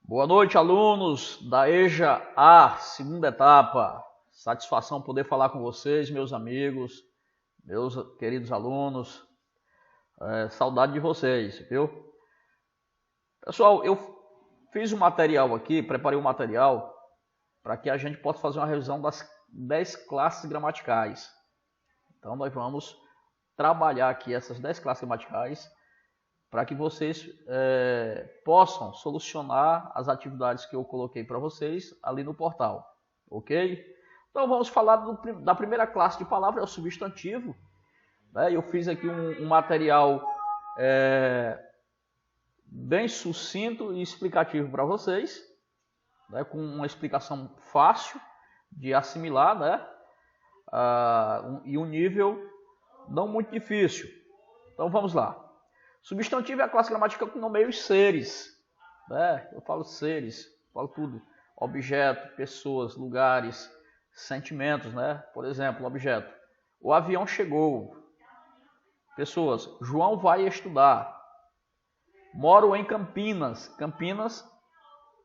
Boa noite, alunos da EJA A, segunda etapa. Satisfação poder falar com vocês, meus amigos, meus queridos alunos. Saudade de vocês, viu? Pessoal, eu fiz um material aqui, preparei um material para que a gente possa fazer uma revisão das 10 classes gramaticais. Então, nós vamos trabalhar aqui essas 10 classes gramaticais para que vocês possam solucionar as atividades que eu coloquei para vocês ali no portal, ok? Então vamos falar da primeira classe de palavra, é o substantivo. Né? Eu fiz aqui um material bem sucinto e explicativo para vocês, né? Com uma explicação fácil de assimilar, né? E um nível não muito difícil. Então vamos lá. Substantivo é a classe gramatical que nomeia os seres. Né? Eu falo seres, falo tudo. Objeto, pessoas, lugares, sentimentos. Né? Por exemplo, objeto. O avião chegou. Pessoas. João vai estudar. Moro em Campinas. Campinas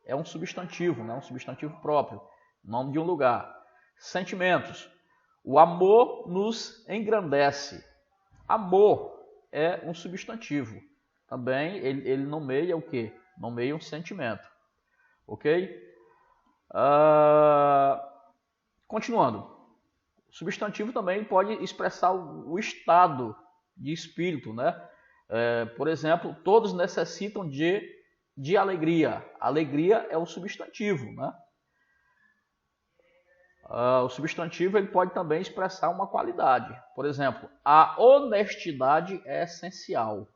é um substantivo, né? Um substantivo próprio. Nome de um lugar. Sentimentos. O amor nos engrandece. Amor é um substantivo. Também ele nomeia o quê? Nomeia um sentimento. Ok? Continuando. O substantivo também pode expressar o estado de espírito, né? Por exemplo, todos necessitam de alegria. Alegria é o substantivo, né? O substantivo ele pode também expressar uma qualidade. Por exemplo, a honestidade é essencial.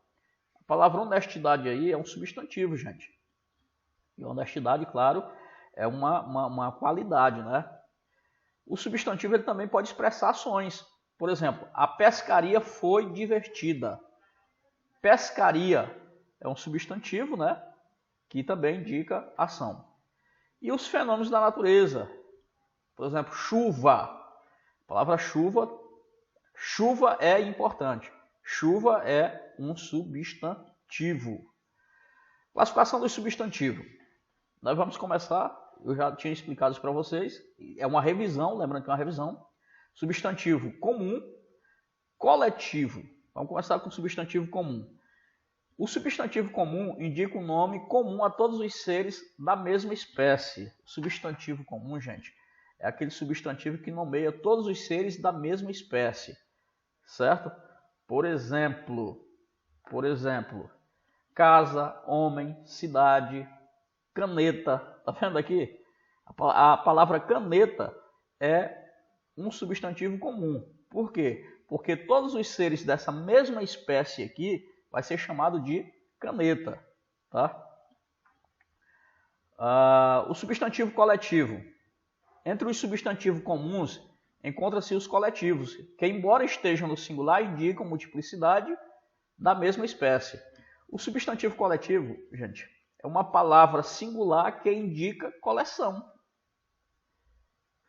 A palavra honestidade aí é um substantivo, gente. E honestidade, claro, é uma qualidade, né? O substantivo ele também pode expressar ações. Por exemplo, a pescaria foi divertida. Pescaria é um substantivo, né? Que também indica ação. E os fenômenos da natureza. Por exemplo, chuva. A palavra chuva é importante. Chuva é um substantivo. Classificação do substantivo. Nós vamos começar, eu já tinha explicado isso para vocês. É uma revisão, lembrando que é uma revisão. Substantivo comum, coletivo. Vamos começar com o substantivo comum. O substantivo comum indica um nome comum a todos os seres da mesma espécie. O substantivo comum, gente, é aquele substantivo que nomeia todos os seres da mesma espécie, certo? Por exemplo, casa, homem, cidade, caneta. Tá vendo aqui? A palavra caneta é um substantivo comum. Por quê? Porque todos os seres dessa mesma espécie aqui vai ser chamado de caneta, tá? O substantivo coletivo. Entre os substantivos comuns, encontram-se os coletivos, que, embora estejam no singular, indicam multiplicidade da mesma espécie. O substantivo coletivo, gente, é uma palavra singular que indica coleção.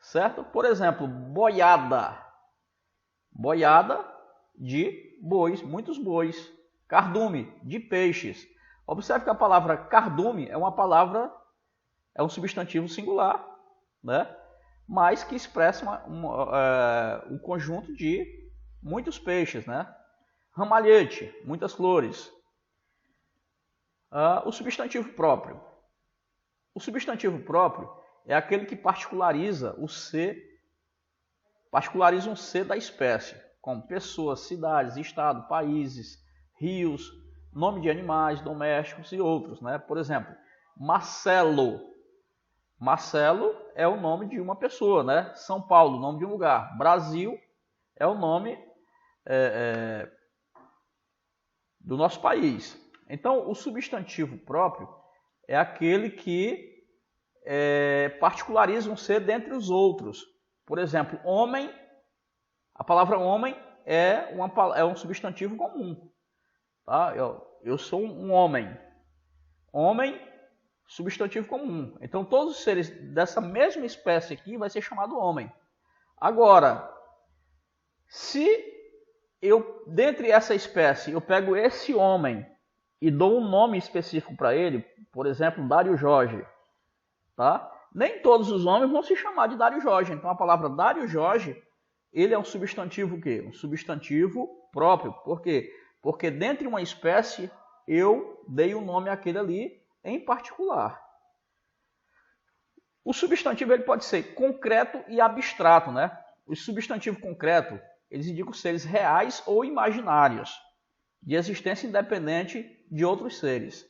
Certo? Por exemplo, boiada. Boiada de bois, muitos bois. Cardume, de peixes. Observe que a palavra cardume é um substantivo singular, né? Mas que expressa um conjunto de muitos peixes, né? Ramalhete, muitas flores. O substantivo próprio. O substantivo próprio é aquele que particulariza um ser da espécie, como pessoas, cidades, estado, países, rios, nome de animais domésticos e outros, né? Por exemplo, Marcelo. Marcelo é o nome de uma pessoa, né? São Paulo, nome de um lugar. Brasil é o nome do nosso país. Então, o substantivo próprio é aquele que particulariza um ser dentre os outros. Por exemplo, homem, a palavra homem é um substantivo comum. Tá? Eu sou um homem. Homem, substantivo comum. Então, todos os seres dessa mesma espécie aqui vai ser chamado homem. Agora, se dentre essa espécie, eu pego esse homem e dou um nome específico para ele, por exemplo, Dário Jorge, tá? Nem todos os homens vão se chamar de Dário Jorge. Então a palavra Dário Jorge, ele é um substantivo o quê? Um substantivo próprio. Por quê? Porque dentro de uma espécie eu dei um nome àquele ali em particular. O substantivo ele pode ser concreto e abstrato, né? O substantivo concreto, eles indicam seres reais ou imaginários, de existência independente de outros seres.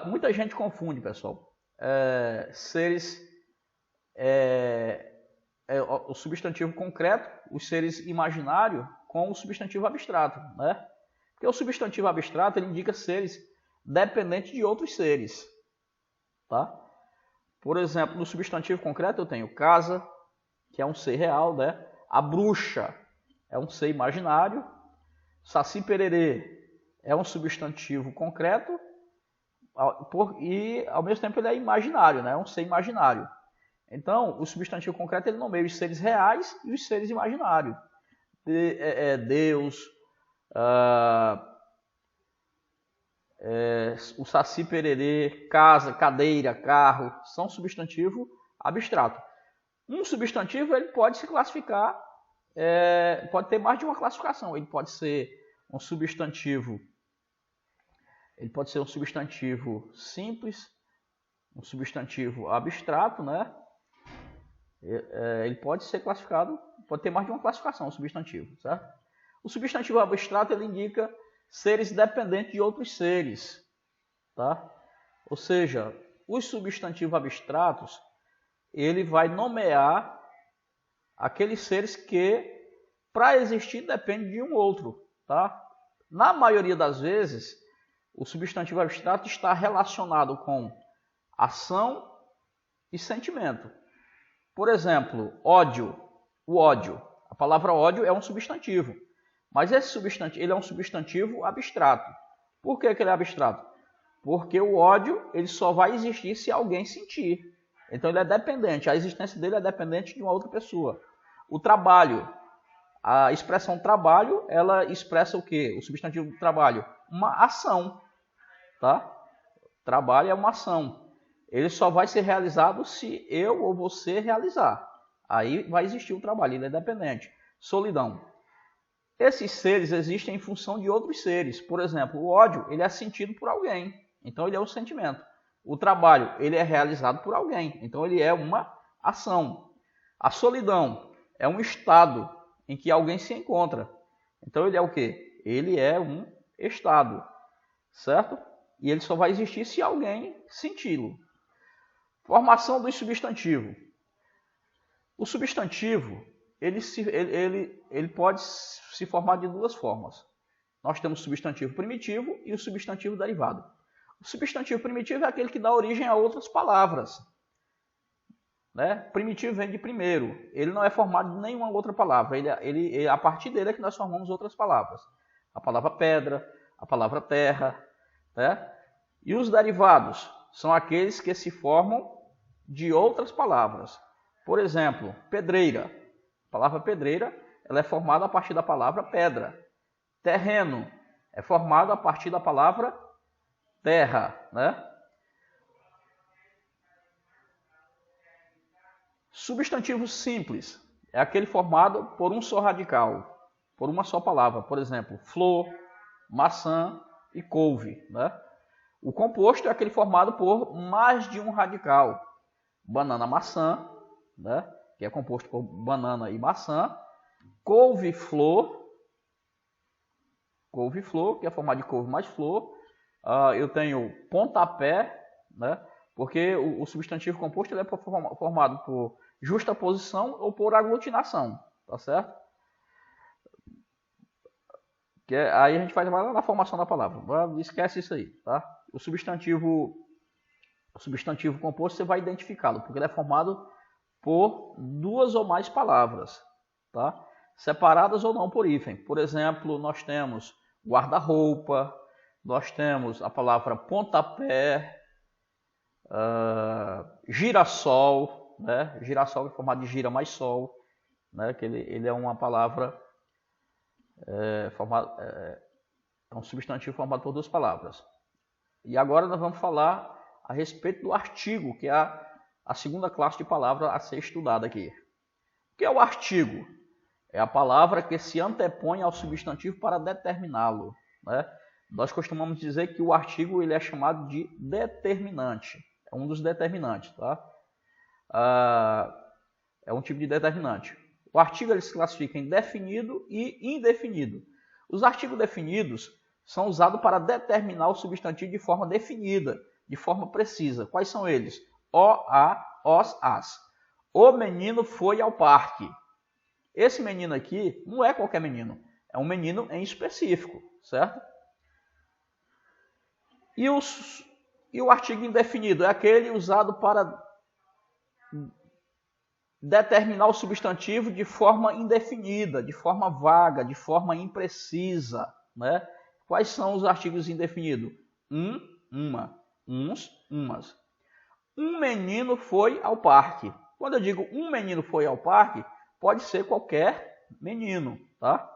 Muita gente confunde, pessoal, o substantivo concreto, os seres imaginários, com o substantivo abstrato, né? Porque o substantivo abstrato ele indica seres dependentes de outros seres, tá? Por exemplo, no substantivo concreto eu tenho casa, que é um ser real, né? A bruxa é um ser imaginário. Saci pererê é um substantivo concreto e, ao mesmo tempo, ele é imaginário, né? É um ser imaginário. Então, o substantivo concreto ele nomeia os seres reais e os seres imaginários. Deus, o saci pererê, casa, cadeira, carro, são substantivo abstrato. Um substantivo ele pode se classificar, pode ter mais de uma classificação. Ele pode ser um substantivo simples, um substantivo abstrato, né? Ele pode ser classificado, pode ter mais de uma classificação, um substantivo, certo? O substantivo abstrato ele indica seres dependentes de outros seres, tá? Ou seja, os substantivos abstratos ele vai nomear aqueles seres que, para existir, dependem de um outro, tá? Na maioria das vezes, o substantivo abstrato está relacionado com ação e sentimento. Por exemplo, ódio. O ódio. A palavra ódio é um substantivo. Mas esse substantivo ele é um substantivo abstrato. Por que ele é abstrato? Porque o ódio ele só vai existir se alguém sentir. Então ele é dependente. A existência dele é dependente de uma outra pessoa. O trabalho. A expressão trabalho, ela expressa o quê? O substantivo do trabalho? Uma ação. Tá? Trabalho é uma ação. Ele só vai ser realizado se eu ou você realizar. Aí vai existir o trabalho, ele é dependente. Solidão. Esses seres existem em função de outros seres. Por exemplo, o ódio ele é sentido por alguém. Então ele é um sentimento. O trabalho ele é realizado por alguém. Então ele é uma ação. A solidão é um estado em que alguém se encontra. Então ele é o quê? Ele é um estado. Certo? E ele só vai existir se alguém senti-lo. Formação do substantivo. O substantivo ele pode se formar de duas formas. Nós temos o substantivo primitivo e o substantivo derivado. O substantivo primitivo é aquele que dá origem a outras palavras. Né? Primitivo vem de primeiro. Ele não é formado de nenhuma outra palavra. A partir dele é que nós formamos outras palavras. A palavra pedra, a palavra terra. Né? E os derivados são aqueles que se formam de outras palavras. Por exemplo, pedreira. A palavra pedreira ela é formada a partir da palavra pedra. Terreno é formado a partir da palavra terra. Né? Substantivo simples é aquele formado por um só radical, por uma só palavra. Por exemplo, flor, maçã e couve. Né? O composto é aquele formado por mais de um radical. Banana, maçã, né? Que é composto por banana e maçã. Couve-flor, que é formado de couve mais flor. Eu tenho pontapé, né? Porque o substantivo composto ele é formado por justaposição ou por aglutinação, tá certo? Aí a gente faz na formação da palavra. Esquece isso aí, tá? O substantivo composto você vai identificá-lo, porque ele é formado por duas ou mais palavras, tá? Separadas ou não por hífen. Por exemplo, nós temos guarda-roupa, nós temos a palavra pontapé, girassol, né? Girassol é formado de gira mais sol, né? Que ele é uma palavra É um substantivo formado por duas palavras. E agora nós vamos falar a respeito do artigo, que é a segunda classe de palavra a ser estudada aqui. O que é o artigo? É a palavra que se antepõe ao substantivo para determiná-lo, né? Nós costumamos dizer que o artigo ele é chamado de determinante. É um dos determinantes, tá? É um tipo de determinante. O artigo ele se classifica em definido e indefinido. Os artigos definidos são usados para determinar o substantivo de forma definida, de forma precisa. Quais são eles? O, a, os, as. O menino foi ao parque. Esse menino aqui não é qualquer menino. É um menino em específico, certo? E o artigo indefinido é aquele usado para determinar o substantivo de forma indefinida, de forma vaga, de forma imprecisa, né? Quais são os artigos indefinidos? Uma, uns, umas. Um menino foi ao parque. Quando eu digo um menino foi ao parque, pode ser qualquer menino, tá?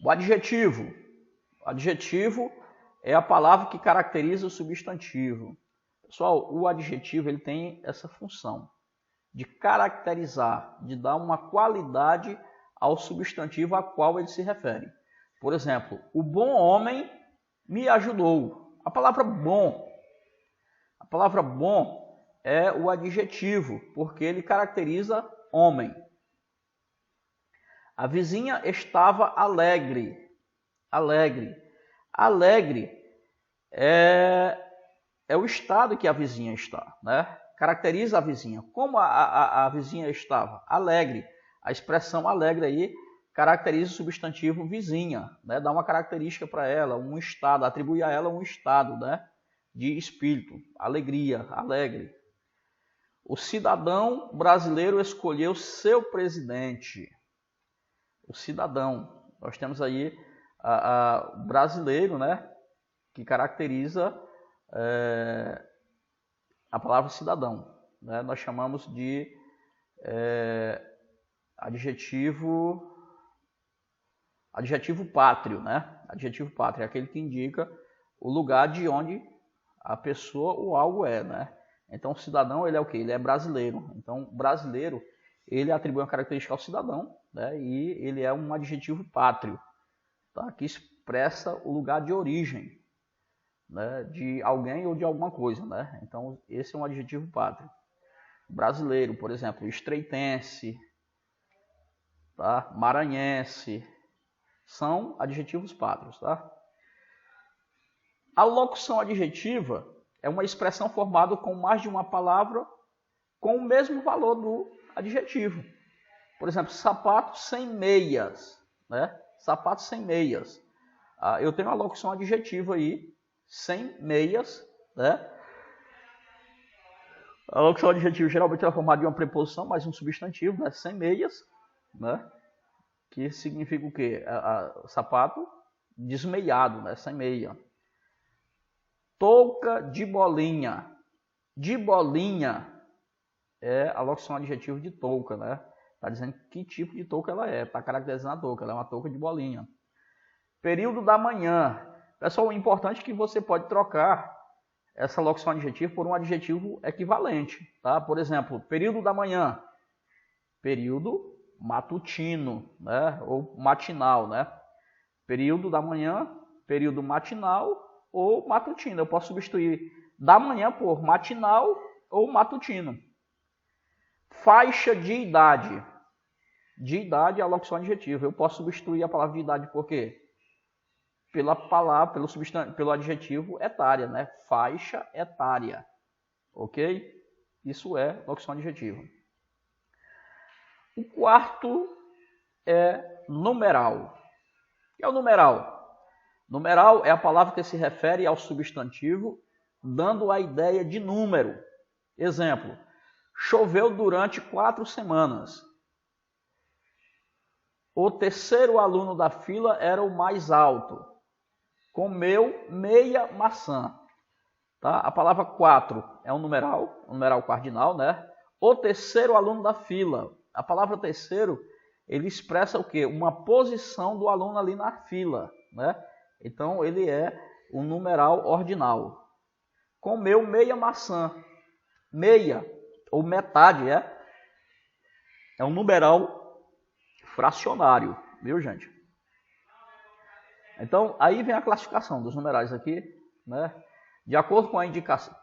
O adjetivo. O adjetivo é a palavra que caracteriza o substantivo. Pessoal, o adjetivo ele tem essa função de caracterizar, de dar uma qualidade ao substantivo a qual ele se refere. Por exemplo, o bom homem me ajudou. A palavra bom é o adjetivo, porque ele caracteriza homem. A vizinha estava alegre. Alegre é o estado que a vizinha está, né? Caracteriza a vizinha. Como a vizinha estava? Alegre. A expressão alegre aí caracteriza o substantivo vizinha, né? Dá uma característica para ela, um estado, atribui a ela um estado, né? De espírito, alegria, alegre. O cidadão brasileiro escolheu seu presidente. O cidadão. Nós temos aí o brasileiro, né? Que caracteriza a palavra cidadão, né? Nós chamamos de adjetivo pátrio, né? Adjetivo pátrio é aquele que indica o lugar de onde a pessoa ou algo é, né? Então, o cidadão, ele é o quê? Ele é brasileiro. Então, brasileiro, ele atribui uma característica ao cidadão, né? E ele é um adjetivo pátrio, tá? Que expressa o lugar de origem, né? De alguém ou de alguma coisa, né? Então, esse é um adjetivo pátrio. Brasileiro, por exemplo, estreitense, tá? Maranhense, são adjetivos pátrios, tá? A locução adjetiva é uma expressão formada com mais de uma palavra com o mesmo valor do adjetivo. Por exemplo, sapato sem meias, né? Sapato sem meias. Eu tenho uma locução adjetiva aí, sem meias, né? A locução adjetiva geralmente é formada de uma preposição mais um substantivo, né? Sem meias, né? Que significa o quê? Sapato desmeiado, né? Sem meia. Touca de bolinha. De bolinha é a locução adjetiva de touca, né? Está dizendo que tipo de touca ela é. Está caracterizando a touca. Ela é uma touca de bolinha. Período da manhã. Pessoal, o importante é que você pode trocar essa locução adjetiva por um adjetivo equivalente, tá? Por exemplo, período da manhã. Período matutino, né? Ou matinal, né? Período da manhã, período matinal ou matutino. Eu posso substituir da manhã por matinal ou matutino. Faixa de idade. De idade é a locução adjetiva. Eu posso substituir a palavra de idade por quê? Pela palavra, pelo adjetivo etária, né? Faixa etária. Ok? Isso é locução adjetiva. O quarto é numeral. O que é o numeral? Numeral é a palavra que se refere ao substantivo, dando a ideia de número. Exemplo, choveu durante 4 semanas. O terceiro aluno da fila era o mais alto. Comeu meia maçã. Tá? A palavra 4 é um numeral cardinal, né? O terceiro aluno da fila. A palavra terceiro ele expressa o quê? Uma posição do aluno ali na fila, né? Então, ele é um numeral ordinal. Comeu meia maçã. Meia, ou metade, é um numeral fracionário, viu, gente? Então, aí vem a classificação dos numerais aqui, né? De acordo com a indicação,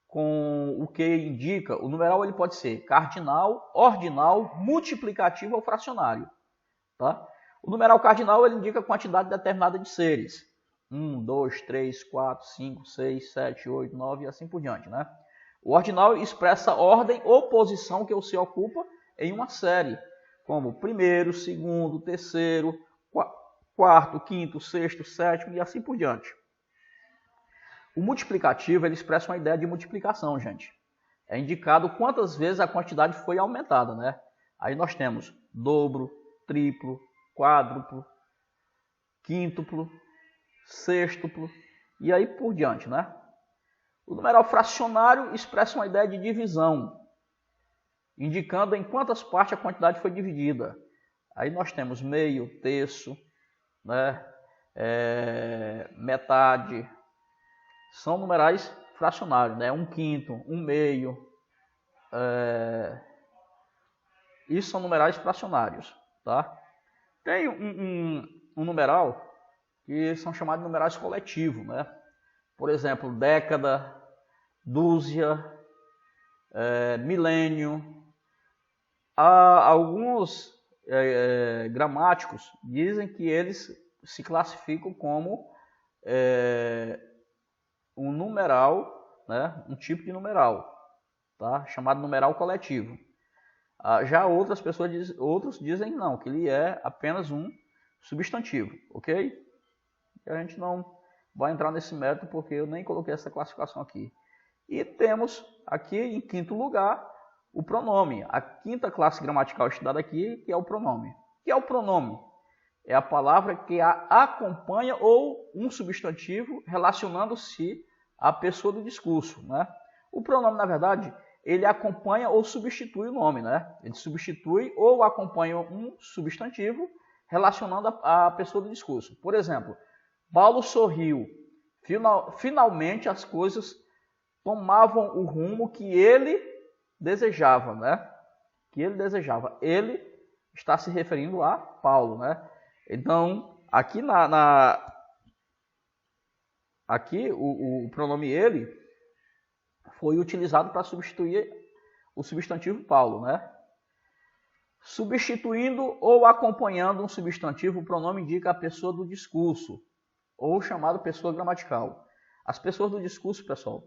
com o que indica, o numeral ele pode ser cardinal, ordinal, multiplicativo ou fracionário, tá? O numeral cardinal ele indica a quantidade determinada de seres. 1, 2, 3, 4, 5, 6, 7, 8, 9 e assim por diante, né? O ordinal expressa ordem ou posição que o ser ocupa em uma série, como primeiro, segundo, terceiro, quarto, quinto, sexto, sétimo e assim por diante. O multiplicativo ele expressa uma ideia de multiplicação, gente. É indicado quantas vezes a quantidade foi aumentada, né? Aí nós temos dobro, triplo, quádruplo, quíntuplo, sextuplo e aí por diante, né? O numeral fracionário expressa uma ideia de divisão, indicando em quantas partes a quantidade foi dividida. Aí nós temos meio, terço, né? Metade. São numerais fracionários, né? 1/5, 1/2. Isso são numerais fracionários, tá? Tem um numeral que são chamados de numerais coletivos, né? Por exemplo, década, dúzia, milênio. Há alguns gramáticos dizem que eles se classificam como um numeral, né? Um tipo de numeral, tá? Chamado numeral coletivo. Já outras pessoas outros dizem não, que ele é apenas um substantivo, ok? E a gente não vai entrar nesse método porque eu nem coloquei essa classificação aqui. E temos aqui em quinto lugar o pronome. A quinta classe gramatical estudada aqui, que é o pronome. O que é o pronome? É a palavra que a acompanha ou um substantivo relacionando-se à pessoa do discurso, né? O pronome, na verdade, ele acompanha ou substitui o nome, né? Ele substitui ou acompanha um substantivo relacionando a pessoa do discurso. Por exemplo, Paulo sorriu. Finalmente as coisas tomavam o rumo que ele desejava, né? Que ele desejava. Ele está se referindo a Paulo, né? Então, aqui aqui o pronome ele foi utilizado para substituir o substantivo Paulo, né? Substituindo ou acompanhando um substantivo, o pronome indica a pessoa do discurso, ou chamado pessoa gramatical. As pessoas do discurso, pessoal,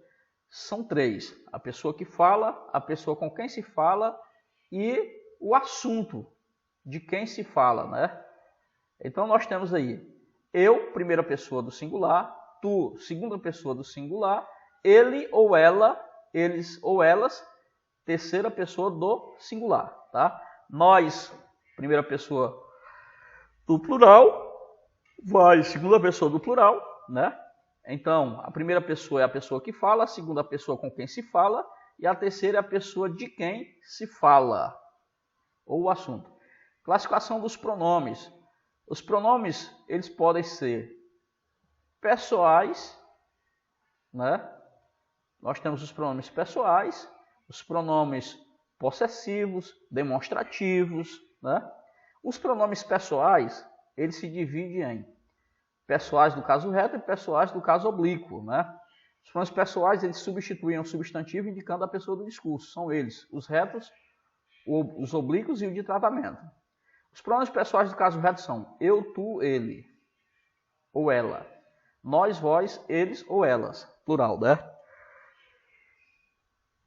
são três. A pessoa que fala, a pessoa com quem se fala e o assunto de quem se fala, né? Então nós temos aí eu, primeira pessoa do singular, tu, segunda pessoa do singular, ele ou ela, eles ou elas, terceira pessoa do singular, tá? Nós, primeira pessoa do plural, vai, segunda pessoa do plural, né? Então, a primeira pessoa é a pessoa que fala, a segunda pessoa com quem se fala e a terceira é a pessoa de quem se fala, ou o assunto. Classificação dos pronomes. Os pronomes, eles podem ser pessoais, né? Nós temos os pronomes pessoais, os pronomes possessivos, demonstrativos, né? Os pronomes pessoais, eles se dividem em pessoais do caso reto e pessoais do caso oblíquo, né? Os pronomes pessoais, eles substituem um substantivo indicando a pessoa do discurso. São eles, os retos, os oblíquos e o de tratamento. Os pronomes pessoais do caso reto são eu, tu, ele, ou ela. Nós, vós, eles ou elas. Plural, né?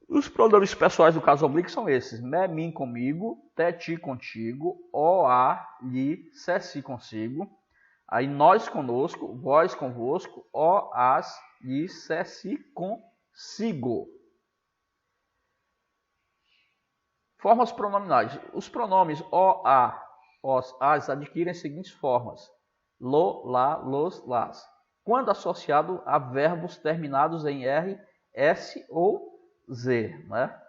Os pronomes pessoais do caso oblíquo são esses. Me, mim, comigo. Te, ti, contigo. O, a, lhe, se, si, consigo. Aí nós conosco, vós convosco, o, as, lhe, se, si, consigo. Formas pronominais. Os pronomes o, a, os, as adquirem as seguintes formas. Lo, lá, los, las. Quando associado a verbos terminados em R, S ou Z, né?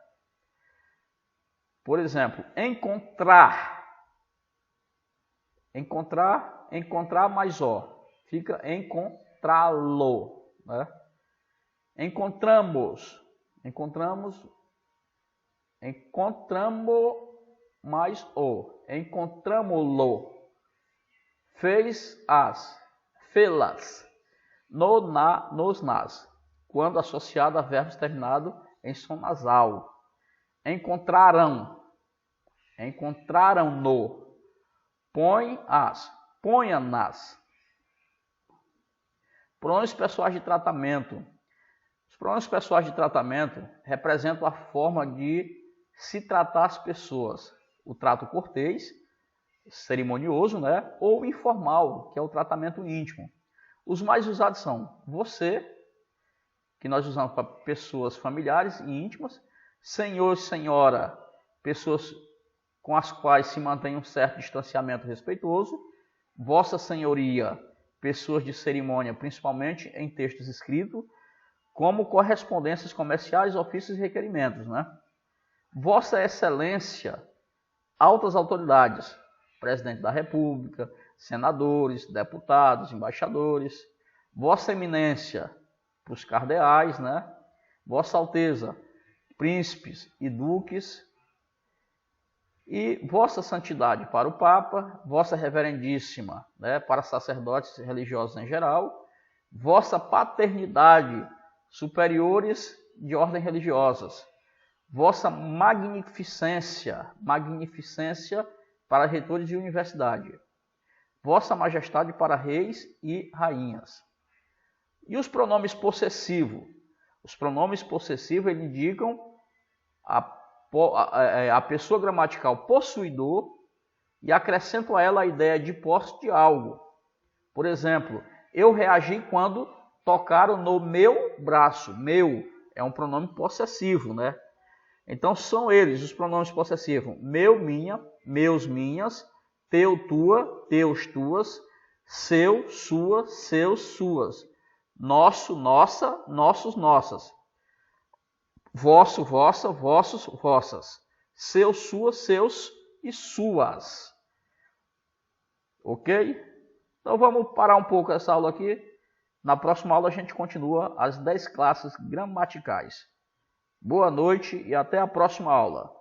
Por exemplo, encontrar. encontrar mais ó. Fica encontrá-lo, né? Encontramos mais o. Encontramo-lo. Fez-as, fê-las. No, na, nos, nas. Quando associado a verbos terminados em som nasal. Encontraram-no. Põe-as, ponha-nas. Pronomes pessoais de tratamento. Os pronomes pessoais de tratamento representam a forma de se tratar as pessoas. O trato cortês, cerimonioso, né? Ou informal, que é o tratamento íntimo. Os mais usados são você, que nós usamos para pessoas familiares e íntimas, senhor, senhora, pessoas com as quais se mantém um certo distanciamento respeitoso, vossa senhoria, pessoas de cerimônia, principalmente em textos escritos, como correspondências comerciais, ofícios e requerimentos, né? Vossa excelência, altas autoridades, presidente da República, senadores, deputados, embaixadores, vossa eminência, para os cardeais, né? Vossa Alteza, príncipes e duques, e vossa santidade para o Papa, vossa reverendíssima, né? Para sacerdotes religiosos em geral, vossa paternidade, superiores de ordem religiosas, vossa magnificência para reitores de universidade, vossa majestade para reis e rainhas. E os pronomes possessivos? Os pronomes possessivos eles indicam a pessoa gramatical possuidor e acrescentam a ela a ideia de posse de algo. Por exemplo, eu reagi quando tocaram no meu braço. Meu é um pronome possessivo, né? Então são eles os pronomes possessivos: meu, minha, meus, minhas, teu, tua, teus, tuas, seu, sua, seus, suas, nosso, nossa, nossos, nossas, vosso, vossa, vossos, vossas, seu, sua, seus e suas. Ok? Então vamos parar um pouco essa aula aqui. Na próxima aula a gente continua as 10 classes gramaticais. Boa noite e até a próxima aula.